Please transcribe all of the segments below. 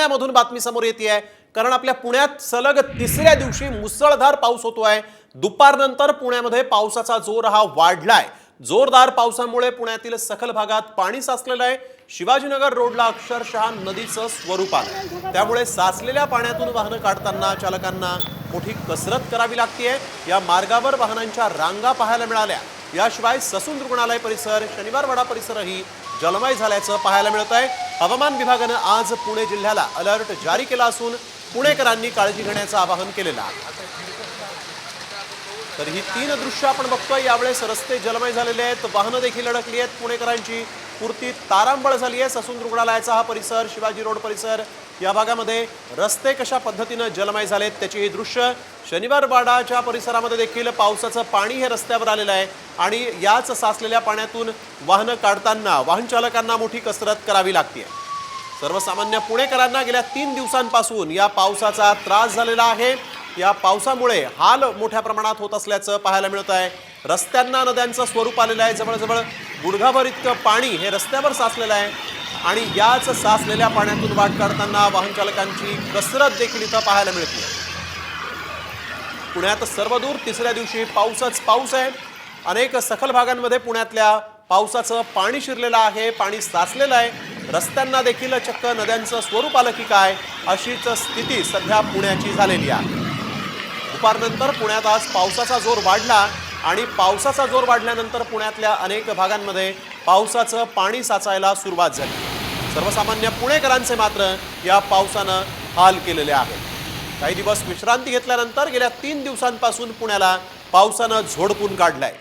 पुण्यामधून बातमी समोर येते कारण आपल्या पुण्यात सलग तिसऱ्या दिवशी मुसळधार पाऊस होतोय। दुपारनंतर पुण्यामध्ये पावसाचा जोर हा वाढलाय। जोरदार पावसामुळे पुण्यातील सखल भागात पाणी साचलेलं आहे। शिवाजीनगर रोडला अक्षरशः नदीचं स्वरूप आलंय। त्यामुळे साचलेल्या पाण्यातून वाहनं काढताना चालकांना मोठी कसरत करावी लागतेय। या मार्गावर वाहनांच्या रांगा पाहायला मिळाल्या। याशिवाय ससून रुग्णालय परिसर, शनिवारवाडा परिसरही जलमय झाल्याचं पाहायला मिळत आहे। हवामान विभागानं आज पुणे जिल्ह्याला अलर्ट जारी केला असून पुणेकरांनी काळजी घेण्याचं आवाहन केलेलं आहे। तर ही तीन दृश्य आपण बघतोय। यावेळेस रस्ते जलमय झालेले आहेत, वाहनं देखील अडकली आहेत। पुणेकरांची पुरती तारांबळ झाली आहे। ससून रुग्णालयाचा हा परिसर, शिवाजी रोड परिसर या भागामध्ये रस्ते कशा पद्धतीने जलमय झालेत त्याची ही दृश्य। शनिवारवाडाच्या परिसरामध्ये देखील पावसाचं पाणी हे रस्त्यावर आलेलं आहे आणि याच साचलेल्या पाण्यातून वाहनं काढताना वाहन चालकांना मोठी कसरत करावी लागते। सर्वसामान्य पुणेकरांना गेल्या 3 दिवसांपासून या पावसाचा त्रास झालेला आहे। या पावसामुळे हाल मोठ्या प्रमाणात होत असल्याचं पाहायला मिळत आहे। रस्त्यांना नद्यांचं स्वरूप आलेलं आहे। जवळजवळ गुडघाभर इतकं पाणी हे रस्त्यावर साचलेलं आहे आणि याच साचलेल्या पाण्यातून वाट काढताना वाहन चालकांची कसरत देखील इथं पाहायला मिळते। पुण्यात सर्वदूर तिसऱ्या दिवशी पाऊसच पाऊस आहे। अनेक सखल भागांमध्ये पुण्यातल्या पावसाचं पाणी शिरलेलं आहे, पाणी साचलेलं आहे। रस्त्यांना देखील चक्क नद्यांचं स्वरूप आलं की काय अशीच स्थिती सध्या पुण्याची झालेली आहे। दुपारनंतर पुण्यात आज पावसाचा जोर वाढला आणि पावसाचा जोर वाढल्यानंतर पुण्यातल्या अनेक भागांमध्ये पावसाचं पाणी साचायला सुरुवात झाली। सर्वसामान्य पुणेकरांचे मात्र या पावसानं हाल केलेले आहेत। काही दिवस विश्रांती घेतल्यानंतर गेल्या 3 दिवसांपासून पुण्याला पावसानं झोडपून काढलंय।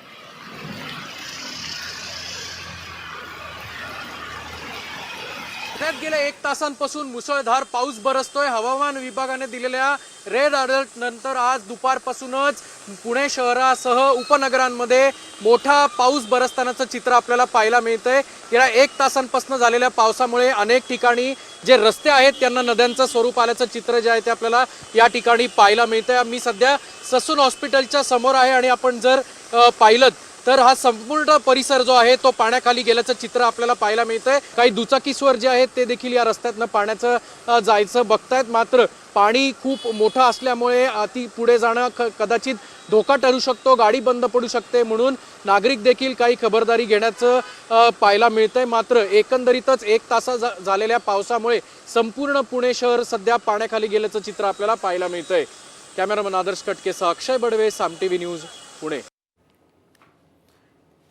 पुण्यात गेल्या 1 तासांपासून मुसळधार पाऊस बरसतोय। हवामान विभागाने दिलेल्या रेड अलर्ट नंतर आज दुपारपासूनच पुणे शहरासह उपनगरांमध्ये मोठा पाऊस बरसतानाचं चित्र आपल्याला पाहायला मिळतंय। गेल्या 1 तासांपासून झालेल्या पावसामुळे अनेक ठिकाणी जे रस्ते आहेत त्यांना नद्यांचं स्वरूप आल्याचं चित्र जे आहे ते आपल्याला या ठिकाणी पाहायला मिळतंय। मी सध्या ससून हॉस्पिटलच्या समोर आहे आणि आपण जर पाहिलं तर हा संपूर्ण परिसर जो आहे तो पाण्याखाली गेल्याचं चित्र आपल्याला पाहायला मिळतंय। काही दुचाकीस्वार जे आहेत ते देखील या रस्त्यातनं पाण्याचं जायचं बघतायत। मात्र पाणी खूप मोठं असल्यामुळे ती पुढे जाणं कदाचित धोका ठरू शकतो, गाडी बंद पडू शकते, म्हणून नागरिक देखील काही खबरदारी घेण्याचं पाहायला मिळतंय। मात्र एकंदरीतच 1 तासा झालेल्या पावसामुळे संपूर्ण पुणे शहर सध्या पाण्याखाली गेल्याचं चित्र आपल्याला पाहायला मिळतंय। कॅमेरामन आदर्श कटकेसह अक्षय बडवे, साम टीव्ही न्यूज, पुणे।